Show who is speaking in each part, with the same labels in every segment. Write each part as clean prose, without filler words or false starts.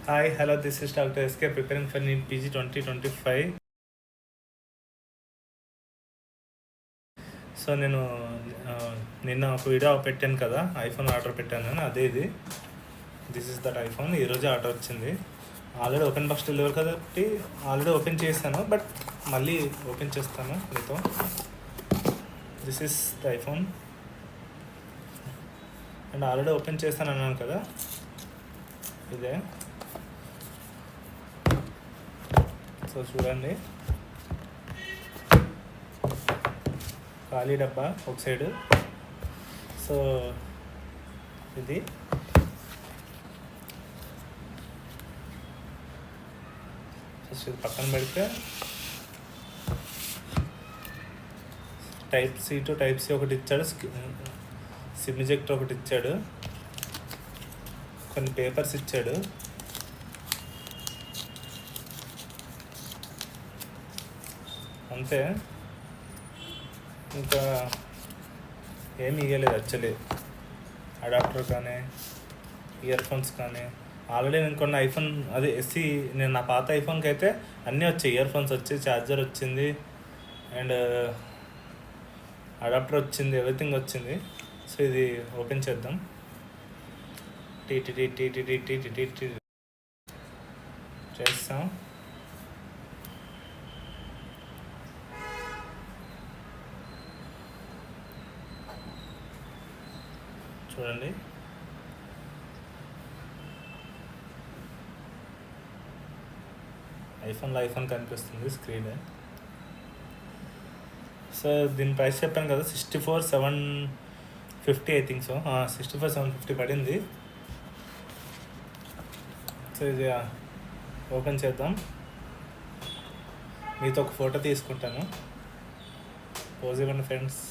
Speaker 1: Hi, hello, this is Dr. SK preparing for NEET PG 2025. So నేను నిన్న ఒక video పెట్టాను కదా, ఐఫోన్ ఆర్డర్ పెట్టాను నేను, అదే ఇది. This is that iPhone. ఈరోజే ఆర్డర్ వచ్చింది. ఆల్రెడీ ఓపెన్ బాక్స్ డెలివరీ కాబట్టి ఆల్రెడీ ఓపెన్ చేశాను, బట్ మళ్ళీ ఓపెన్ చేస్తాను మీతో. This is the iPhone and already open చేస్తాను అన్నాను కదా, ఇదే. సో చూడండి, ఖాళీ డబ్బా ఒక సైడు. సో ఇది ఫస్ట్ ఇది పక్కన పెడితే type C to type C ఒకటి ఇచ్చాడు, సిమ్ ఎజెక్టర్ ఒకటి ఇచ్చాడు, కొన్ని పేపర్స్ ఇచ్చాడు. అంతే, ఇంకా ఏమి ఇవ్వలేదు యాక్చువల్లీ. అడాప్టర్ కానీ ఇయర్ ఫోన్స్ కానీ ఆల్రెడీ నేను కొన్ని ఐఫోన్ అదే ఎస్సీ, నేను నా పాత ఐఫోన్కి అయితే అన్నీ వచ్చాయి. ఇయర్ ఫోన్స్ వచ్చి, ఛార్జర్ వచ్చింది అండ్ అడాప్టర్ వచ్చింది, ఎవ్రీథింగ్ వచ్చింది. సో ఇది ఓపెన్ చేద్దాం. టీ చేస్తాం. చూడండి, ఐఫోన్ కనిపిస్తుంది స్క్రీన్. సో దీని ప్రైస్ చెప్పాను కదా, 64,750 ఐ థింక్. సో 64,750 పడింది. సో ఇది ఓపెన్ చేద్దాం. మీతో ఒక ఫోటో తీసుకుంటాను, పోజ్ ఇవ్వండి ఫ్రెండ్స్.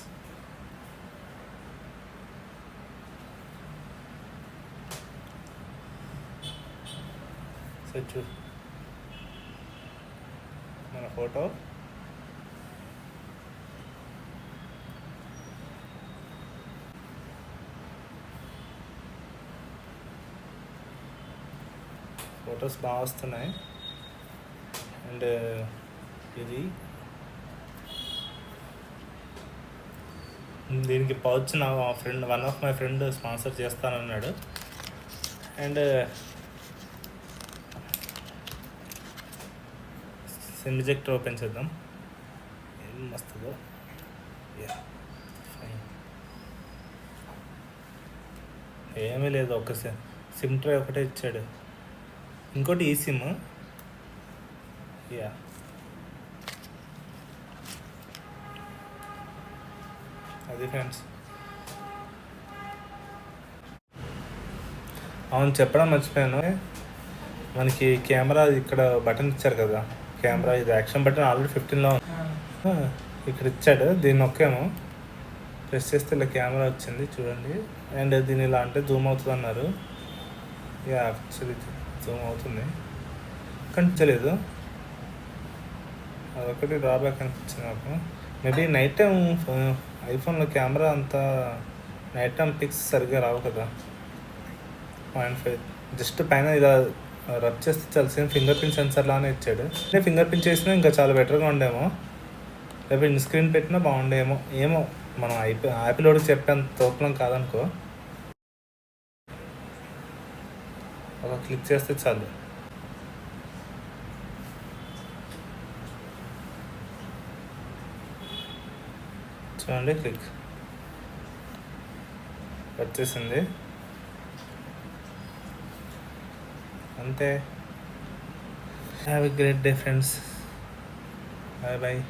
Speaker 1: సో మన ఫోటో ఫొటోస్ బాగా వస్తున్నాయి. అండ్ ఇది దీనికి పౌచ్ నా friend, one of my friend sponsor చేస్తానన్నాడు. అండ్ సిమ్ ఎజెక్టర్ ఓపెన్ చేద్దాం, ఏం వస్తుందో. ఏమీ లేదు, ఒక సిమ్ ట్రే ఒకటే ఇచ్చాడు, ఇంకోటి ఈ సిమ్. అది ఫ్రెండ్స్. అవును, చెప్పడం మర్చిపోయాను, మనకి కెమెరా ఇక్కడ బటన్ ఇచ్చారు కదా, కెమెరా ఇది యాక్షన్ బటన్ ఆల్రెడీ 15లో ఇక్కడ ఇచ్చాడు. దీన్ని నొక్కాము, ప్రెస్ చేస్తే ఇలా కెమెరా వచ్చింది చూడండి. అండ్ దీన్ని ఇలా అంటే జూమ్ అవుతుంది అన్నారు. యాక్చువల్లీ జూమ్ అవుతుంది, కనిపించలేదు. అదొకటి డ్రాబ్యాక్ అనిపించింది నాకు. మేబీ నైట్ టైం ఐఫోన్లో కెమెరా అంతా నైట్ టైం పిక్స్ సరిగ్గా రావు కదా. 0.5 జస్ట్ పైన ఇలా రబ్ చేస్తే చాలా సేమ్ ఫింగర్ ప్రింట్ సెన్సర్ లానే ఇచ్చాడు. నేను ఫింగర్ ప్రింట్ చేసినా ఇంకా చాలా బెటర్గా ఉండేమో, లేకపోతే ఇన్ స్క్రీన్ పెట్టినా బాగుండేమో. ఏమో, మనం యాపిల్ వాడికి చెప్పేంత తోపలం కాదనుకో. ఒక క్లిక్ చేస్తే చాలు. చూడండి, క్లిక్ వచ్చేసింది అంతే. Have a great day friends. Bye bye.